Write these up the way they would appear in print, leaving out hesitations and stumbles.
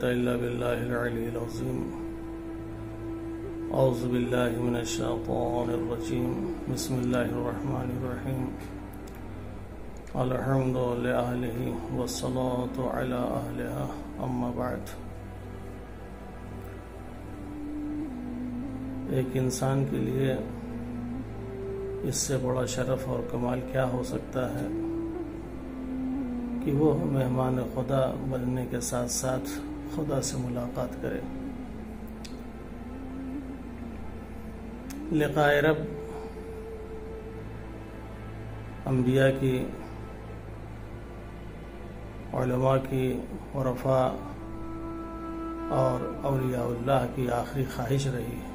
إلا بالله العلي العظيم. أعوذ بالله من الشيطان الرجيم. بسم الله الرحمن الرحيم. الحمد لأهله والصلاة على أهلها. أما بعد. ایک انسان کے لیے اس سے بڑا شرف اور کمال کیا ہو سکتا ہے کہ وہ مہمان خدا بننے کے ساتھ ساتھ خدا سے ملاقات کرے. لقاء رب انبیاء کی، علماء کی، عرفاء اور اولیاء اللہ کی آخری خواہش رہی ہے.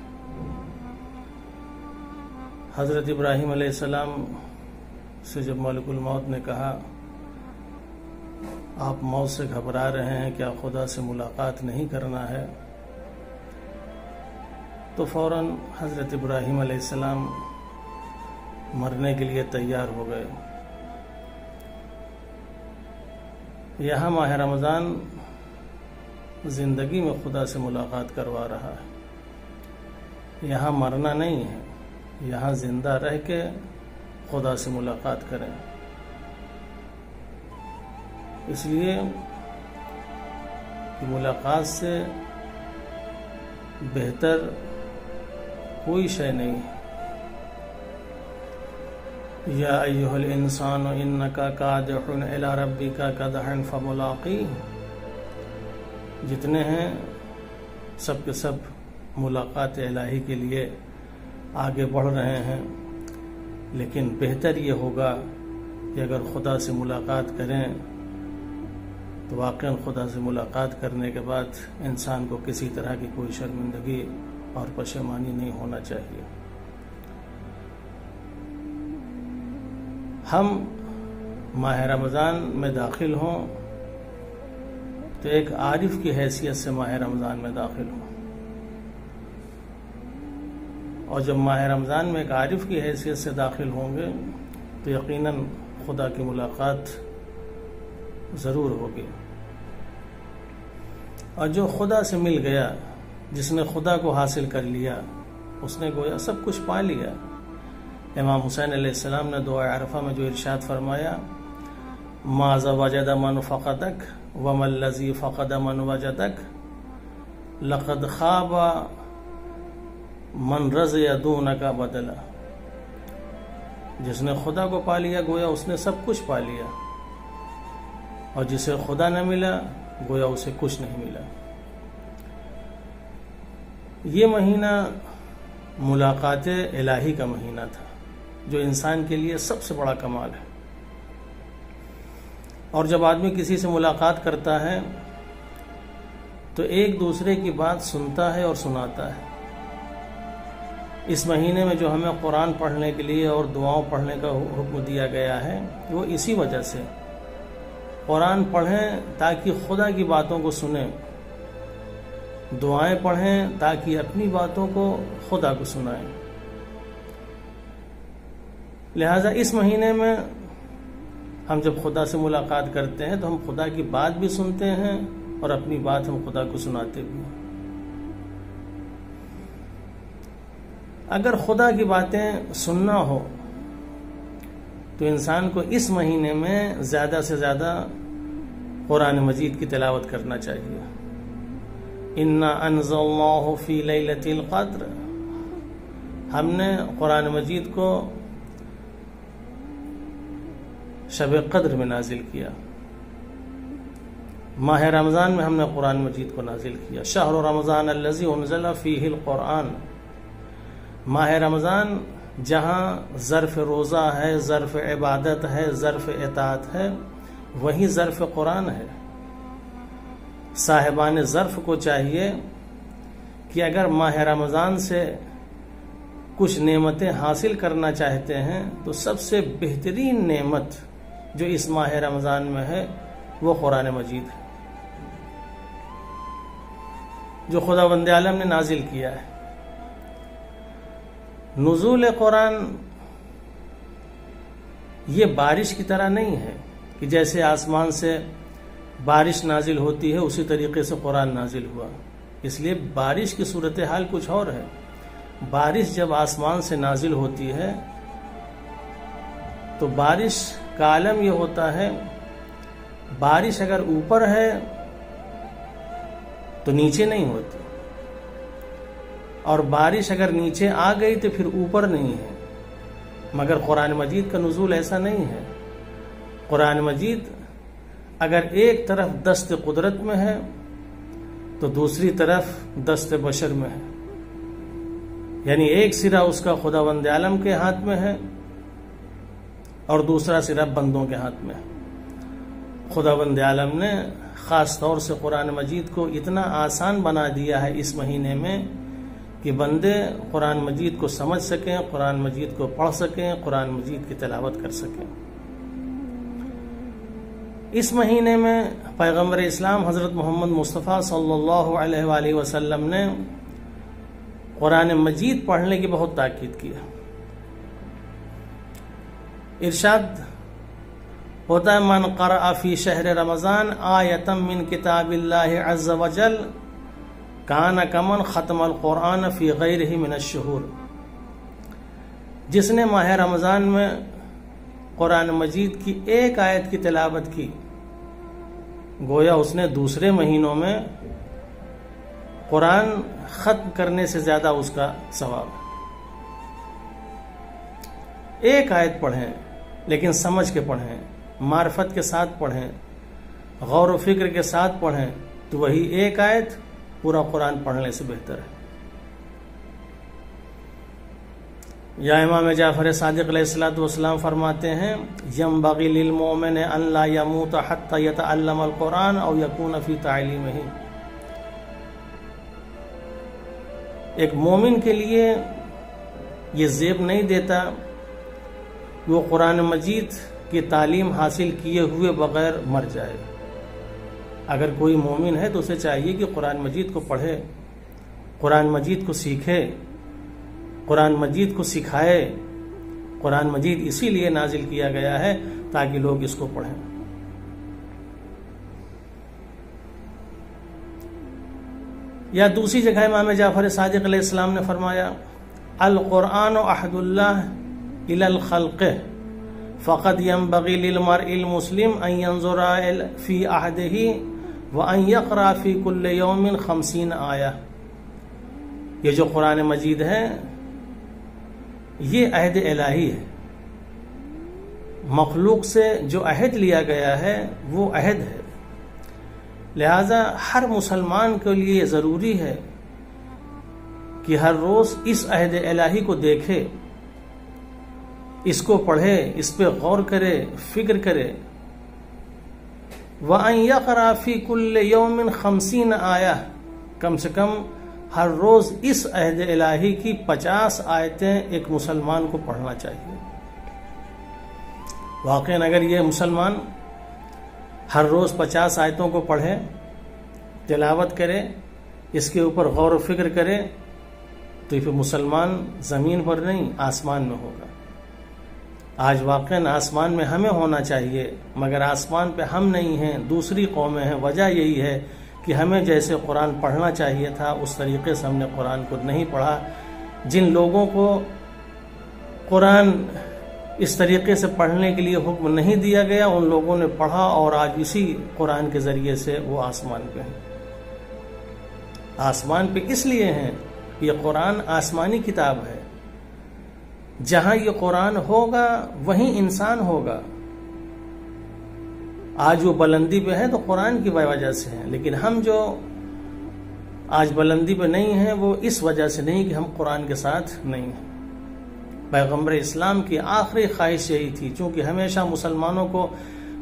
حضرت ابراہیم علیہ السلام سے جب ملک الموت نے کہا آپ موت سے گھبرا رہے ہیں، کیا خدا سے ملاقات نہیں کرنا ہے، تو فوراً حضرت ابراہیم علیہ السلام مرنے کے لیے تیار ہو گئے. یہاں ماہ رمضان زندگی میں خدا سے ملاقات کروا رہا ہے. یہاں مرنا نہیں ہے، یہاں زندہ رہ کے خدا سے ملاقات کریں. اس لیے کہ ملاقات سے بہتر کوئی شے نہیں ہے. یا ایھا الانسان انک کادح الی ربک کدحا فملاقیہ. جتنے ہیں سب کے سب ملاقات الہی کے لیے آگے بڑھ رہے ہیں، لیکن بہتر یہ ہوگا کہ اگر خدا سے ملاقات کریں تو واقعاً خدا سے ملاقات کرنے کے بعد انسان کو کسی طرح کی کوئی شرمندگی اور پشیمانی نہیں ہونا چاہیے. ہم ماہ رمضان میں داخل ہوں تو ایک عارف کی حیثیت سے ماہ رمضان میں داخل ہوں، اور جب ماہ رمضان میں ایک عارف کی حیثیت سے داخل ہوں گے تو یقیناً خدا کی ملاقات ضرور ہوگی. اور جو خدا سے مل گیا، جس نے خدا کو حاصل کر لیا، اس نے گویا سب کچھ پا لیا. امام حسین علیہ السلام نے دعا عرفہ میں جو ارشاد فرمایا، ماذا وجد من فقدک وما الذی فقد من وجدک لقد خاب من رضی دونک بدلا. جس نے خدا کو پا لیا گویا اس نے سب کچھ پا لیا، اور جسے خدا نہ ملا گویا اسے کچھ نہیں ملا. یہ مہینہ ملاقات الہی کا مہینہ تھا، جو انسان کے لیے سب سے بڑا کمال ہے. اور جب آدمی کسی سے ملاقات کرتا ہے تو ایک دوسرے کی بات سنتا ہے اور سناتا ہے. اس مہینے میں جو ہمیں قرآن پڑھنے کے لیے اور دعاؤں پڑھنے کا حکم دیا گیا ہے، وہ اسی وجہ سے. قرآن پڑھیں تاکہ خدا کی باتوں کو سنیں، دعائیں پڑھیں تاکہ اپنی باتوں کو خدا کو سنائیں. لہذا اس مہینے میں ہم جب خدا سے ملاقات کرتے ہیں تو ہم خدا کی بات بھی سنتے ہیں اور اپنی بات ہم خدا کو سناتے بھی ہیں. اگر خدا کی باتیں سننا ہو تو انسان کو اس مہینے میں زیادہ سے زیادہ قرآن مجید کی تلاوت کرنا چاہیے. انا انزلناہ فی لیلۃ القدر. ہم نے قرآن مجید کو شب قدر میں نازل کیا. ماہ رمضان میں ہم نے قرآن مجید کو نازل کیا. شہر رمضان الذی انزل فیہ القرآن. ماہ رمضان جہاں ظرف روزہ ہے، ظرف عبادت ہے، ظرف اطاعت ہے، وہیں ظرف قرآن ہے. صاحبان ظرف کو چاہیے کہ اگر ماہ رمضان سے کچھ نعمتیں حاصل کرنا چاہتے ہیں تو سب سے بہترین نعمت جو اس ماہ رمضان میں ہے وہ قرآن مجید ہے، جو خداوند عالم نے نازل کیا ہے. نزول قرآن یہ بارش کی طرح نہیں ہے کہ جیسے آسمان سے بارش نازل ہوتی ہے اسی طریقے سے قرآن نازل ہوا. اس لیے بارش کی صورتحال کچھ اور ہے. بارش جب آسمان سے نازل ہوتی ہے تو بارش کا عالم یہ ہوتا ہے، بارش اگر اوپر ہے تو نیچے نہیں ہوتی، اور بارش اگر نیچے آ گئی تو پھر اوپر نہیں ہے. مگر قرآن مجید کا نزول ایسا نہیں ہے. قرآن مجید اگر ایک طرف دست قدرت میں ہے تو دوسری طرف دست بشر میں ہے. یعنی ایک سرا اس کا خداوند عالم کے ہاتھ میں ہے اور دوسرا سرا بندوں کے ہاتھ میں ہے. خداوند عالم نے خاص طور سے قرآن مجید کو اتنا آسان بنا دیا ہے اس مہینے میں کہ بندے قرآن مجید کو سمجھ سکیں، قرآن مجید کو پڑھ سکیں، قرآن مجید کی تلاوت کر سکیں. اس مہینے میں پیغمبر اسلام حضرت محمد مصطفیٰ صلی اللہ علیہ وآلہ وسلم نے قرآن مجید پڑھنے کی بہت تاکید کی ہے. ارشاد ہوتا ہے من قرأ فی شہر رمضان آیۃ من کتاب اللہ عز وجل کان کمن ختم القرآن فی غیرہ من الشہور. جس نے ماہ رمضان میں قرآن مجید کی ایک آیت کی تلاوت کی گویا اس نے دوسرے مہینوں میں قرآن ختم کرنے سے زیادہ اس کا ثواب. ایک آیت پڑھیں لیکن سمجھ کے پڑھیں، معرفت کے ساتھ پڑھیں، غور و فکر کے ساتھ پڑھیں تو وہی ایک آیت پورا قرآن پڑھنے سے بہتر ہے. یا امام جعفر صادق علیہ الصلوۃ والسلام فرماتے ہیں ینبغی للمؤمن ان لا يموت حتى يتعلم القرآن او يكون في تعلیمہ. ایک مومن کے لیے یہ زیب نہیں دیتا کہ وہ قرآن مجید کی تعلیم حاصل کیے ہوئے بغیر مر جائے. اگر کوئی مومن ہے تو اسے چاہیے کہ قرآن مجید کو پڑھے، قرآن مجید کو سیکھے، قرآن مجید کو سکھائے. قرآن مجید اسی لیے نازل کیا گیا ہے تاکہ لوگ اس کو پڑھیں. یا دوسری جگہ امام جعفر صادق علیہ السلام نے فرمایا القرآن عہد اللہ الی الخلق فقد ينبغي للمرء المسلم ان ينظر في عهده وان يقرأ في كل يوم 50 آیہ. یہ جو قرآن مجید ہے یہ عہد الہی ہے. مخلوق سے جو عہد لیا گیا ہے وہ عہد ہے. لہذا ہر مسلمان کے لیے یہ ضروری ہے کہ ہر روز اس عہد الہی کو دیکھے، اس کو پڑھے، اس پہ غور کرے، فکر کرے. وَأَن يَقْرَأَ فِي كُلِّ يَوْمٍ 50 آیہ، کم سے کم ہر روز اس عہد الہی کی 50 آیتیں ایک مسلمان کو پڑھنا چاہیے. واقعاً اگر یہ مسلمان ہر روز 50 آیتوں کو پڑھے، تلاوت کرے، اس کے اوپر غور و فکر کرے تو پھر مسلمان زمین پر نہیں آسمان میں ہوگا. آج واقعاً آسمان میں ہمیں ہونا چاہیے مگر آسمان پہ ہم نہیں ہیں، دوسری قومیں ہیں. وجہ یہی ہے کہ ہمیں جیسے قرآن پڑھنا چاہیے تھا اس طریقے سے ہم نے قرآن کو نہیں پڑھا. جن لوگوں کو قرآن اس طریقے سے پڑھنے کے لیے حکم نہیں دیا گیا ان لوگوں نے پڑھا اور آج اسی قرآن کے ذریعے سے وہ آسمان پہ ہیں. آسمان پہ اس لیے ہیں یہ قرآن آسمانی کتاب ہے. جہاں یہ قرآن ہوگا وہیں انسان ہوگا. آج وہ بلندی پہ ہے تو قرآن کی وجہ سے ہے، لیکن ہم جو آج بلندی پہ نہیں ہیں وہ اس وجہ سے نہیں کہ ہم قرآن کے ساتھ نہیں ہیں. پیغمبر اسلام کی آخری خواہش یہی تھی، چونکہ ہمیشہ مسلمانوں کو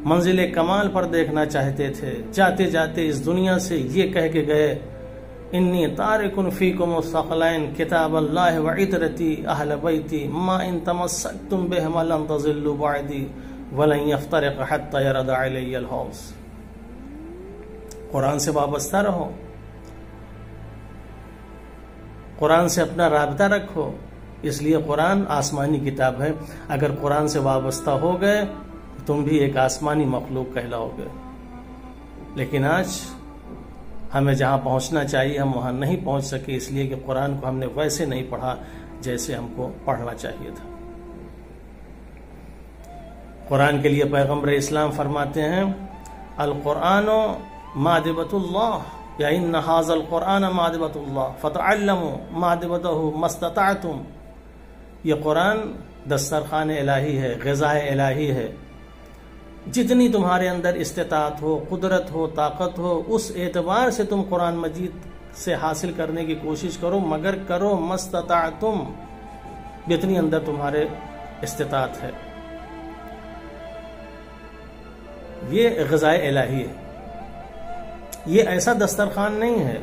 منزل کمال پر دیکھنا چاہتے تھے. جاتے جاتے اس دنیا سے یہ کہہ کے گئے انی تارک فیکم الثقلین کتاب اللہ وعطرتی اہل بیتی ما ان تمسکتم بہما لن تضلوا بعدی ولن یفترق حتی یرد علی الحوض. قرآن سے وابستہ رہو، قرآن سے اپنا رابطہ رکھو. اس لیے قرآن آسمانی کتاب ہے. اگر قرآن سے وابستہ ہو گئے تم بھی ایک آسمانی مخلوق کہلاؤ گے. لیکن آج ہمیں جہاں پہنچنا چاہیے ہم وہاں نہیں پہنچ سکے، اس لیے کہ قرآن کو ہم نے ویسے نہیں پڑھا جیسے ہم کو پڑھنا چاہیے تھا۔ قرآن کے لیے پیغمبر اسلام فرماتے ہیں القرآن مادبۃ اللہ، یا ان ھذا القرآن مادبۃ اللہ فتعلموا مادبتہ ما استطعتم۔ یہ قرآن دسترخوان الہی ہے، غذائے الہی ہے، جتنی تمہارے اندر استطاعت ہو، قدرت ہو، طاقت ہو، اس اعتبار سے تم قرآن مجید سے حاصل کرنے کی کوشش کرو، مگر کرو ما استطعتم، جتنی اندر تمہارے استطاعت ہے۔ یہ غذائے الہی ہے، یہ ایسا دسترخوان نہیں ہے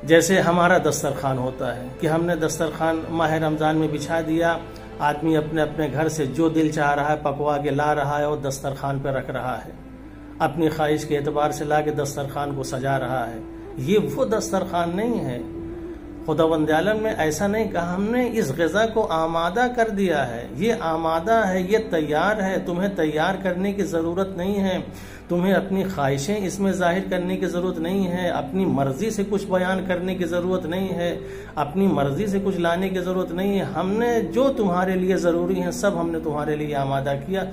جیسے ہمارا دسترخوان ہوتا ہے کہ ہم نے دسترخوان ماہ رمضان میں بچھا دیا، آدمی اپنے اپنے گھر سے جو دل چاہ رہا ہے پکوا کے لا رہا ہے اور دسترخوان پہ رکھ رہا ہے، اپنی خواہش کے اعتبار سے لا کے دسترخوان کو سجا رہا ہے۔ یہ وہ دسترخوان نہیں ہے۔ خداوند عالم نے ایسا نہیں کہا، ہم نے اس غذا کو آمادہ کر دیا ہے، یہ آمادہ ہے، یہ تیار ہے، تمہیں تیار کرنے کی ضرورت نہیں ہے، تمہیں اپنی خواہشیں اس میں ظاہر کرنے کی ضرورت نہیں ہے، اپنی مرضی سے کچھ بیان کرنے کی ضرورت نہیں ہے، اپنی مرضی سے کچھ لانے کی ضرورت نہیں ہے۔ ہم نے جو تمہارے لیے ضروری ہیں سب ہم نے تمہارے لیے آمادہ کیا،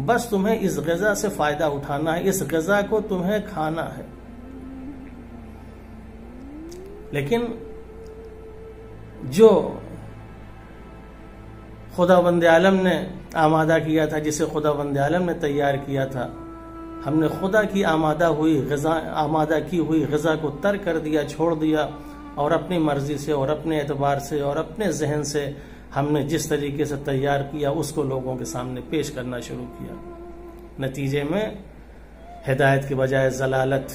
بس تمہیں اس غذا سے فائدہ اٹھانا ہے، اس غذا کو تمہیں کھانا ہے۔ لیکن جو خداوند عالم نے آمادہ کیا تھا، جسے خداوند عالم نے تیار کیا تھا، ہم نے خدا کی آمادہ کی ہوئی غذا کو ترک کر دیا، چھوڑ دیا، اور اپنی مرضی سے اور اپنے اعتبار سے اور اپنے ذہن سے ہم نے جس طریقے سے تیار کیا اس کو لوگوں کے سامنے پیش کرنا شروع کیا۔ نتیجے میں ہدایت کے بجائے ضلالت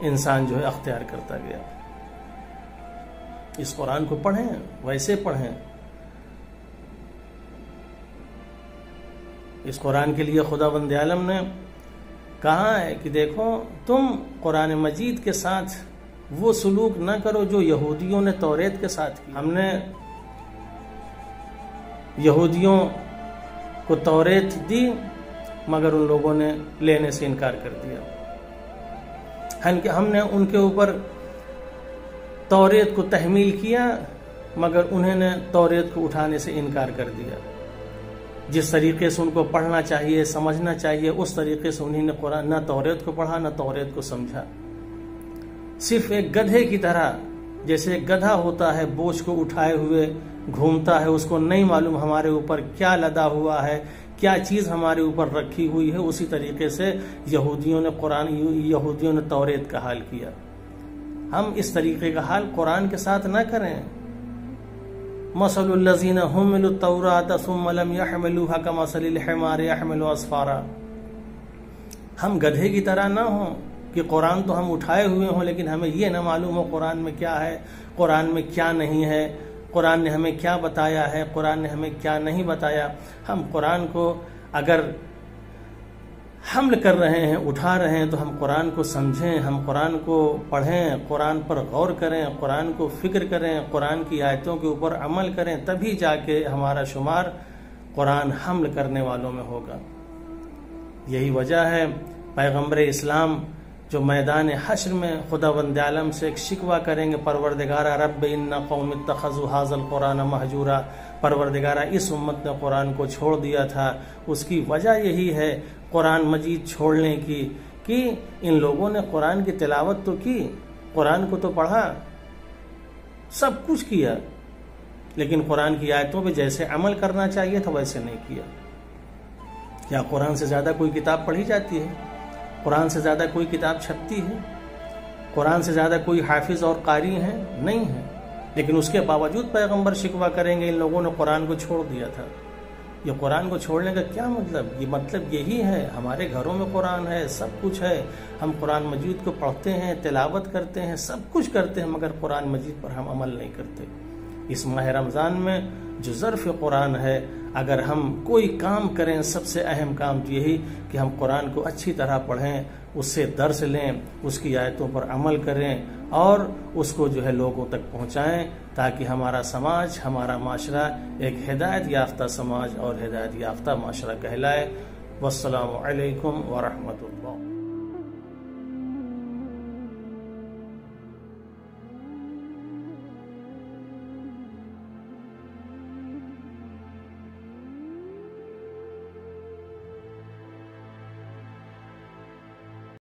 انسان جو ہے اختیار کرتا گیا۔ اس قرآن کو پڑھیں، ویسے پڑھیں۔ اس قرآن کے لیے خداوند عالم نے کہا ہے کہ دیکھو تم قرآن مجید کے ساتھ وہ سلوک نہ کرو جو یہودیوں نے توریت کے ساتھ کی۔ ہم نے یہودیوں کو توریت دی مگر ان لوگوں نے لینے سے انکار کر دیا۔ ہم نے ان کے اوپر توریت کو تحمیل کیا مگر انہوں نے توریت کو اٹھانے سے انکار کر دیا۔ جس طریقے سے ان کو پڑھنا چاہیے، سمجھنا چاہیے، اس طریقے سے انہوں نے قرآن نہ توریت کو پڑھا نہ توریت کو سمجھا۔ صرف ایک گدھے کی طرح، جیسے ایک گدھا ہوتا ہے بوجھ کو اٹھائے ہوئے گھومتا ہے، اس کو نہیں معلوم ہمارے اوپر کیا لدا ہوا ہے، کیا چیز ہمارے اوپر رکھی ہوئی ہے، اسی طریقے سے یہودیوں نے توریت کا حال کیا۔ ہم اس طریقے کا حال قرآن کے ساتھ نہ کریں۔ مثل الذین حملوا التوراۃ ثم لم يحملوها كمثل الحمار يحمل اسفارا۔ ہم گدھے کی طرح نہ ہوں کہ قرآن تو ہم اٹھائے ہوئے ہوں لیکن ہمیں یہ نہ معلوم ہو قرآن میں کیا ہے، قرآن میں کیا نہیں ہے، قرآن نے ہمیں کیا بتایا ہے، قرآن نے ہمیں کیا نہیں بتایا۔ ہم قرآن کو اگر حمل کر رہے ہیں، اٹھا رہے ہیں، تو ہم قرآن کو سمجھیں، ہم قرآن کو پڑھیں، قرآن پر غور کریں، قرآن کو فکر کریں، قرآن کی آیتوں کے اوپر عمل کریں، تبھی جا کے ہمارا شمار قرآن حمل کرنے والوں میں ہوگا۔ یہی وجہ ہے پیغمبر اسلام جو میدان حشر میں خداوند عالم سے ایک شکوہ کریں گے، پروردگارا رب ان قوم اتخذوا ھذا القرآن مہجورا، پروردگارا اس امت نے قرآن کو چھوڑ دیا تھا۔ اس کی وجہ یہی ہے قرآن مجید چھوڑنے کی کہ ان لوگوں نے قرآن کی تلاوت تو کی، قرآن کو تو پڑھا، سب کچھ کیا، لیکن قرآن کی آیتوں پہ جیسے عمل کرنا چاہیے تھا ویسے نہیں کیا۔ کیا قرآن سے زیادہ کوئی کتاب پڑھی جاتی ہے؟ قرآن سے زیادہ کوئی کتاب چھپتی ہے؟ قرآن سے زیادہ کوئی حافظ اور قاری ہیں؟ نہیں ہے۔ لیکن اس کے باوجود پیغمبر شکوہ کریں گے ان لوگوں نے قرآن کو چھوڑ دیا تھا۔ یہ قرآن کو چھوڑنے کا کیا مطلب؟ یہ مطلب یہی ہے ہمارے گھروں میں قرآن ہے، سب کچھ ہے، ہم قرآن مجید کو پڑھتے ہیں، تلاوت کرتے ہیں، سب کچھ کرتے ہیں، مگر قرآن مجید پر ہم عمل نہیں کرتے۔ اس ماہ رمضان میں جو ظرف قرآن ہے، اگر ہم کوئی کام کریں، سب سے اہم کام یہی کہ ہم قرآن کو اچھی طرح پڑھیں، اس سے درس لیں، اس کی آیتوں پر عمل کریں اور اس کو جو ہے لوگوں تک پہنچائیں، تاکہ ہمارا سماج، ہمارا معاشرہ ایک ہدایت یافتہ سماج اور ہدایت یافتہ معاشرہ کہلائے۔ والسلام علیکم ورحمۃ اللہ۔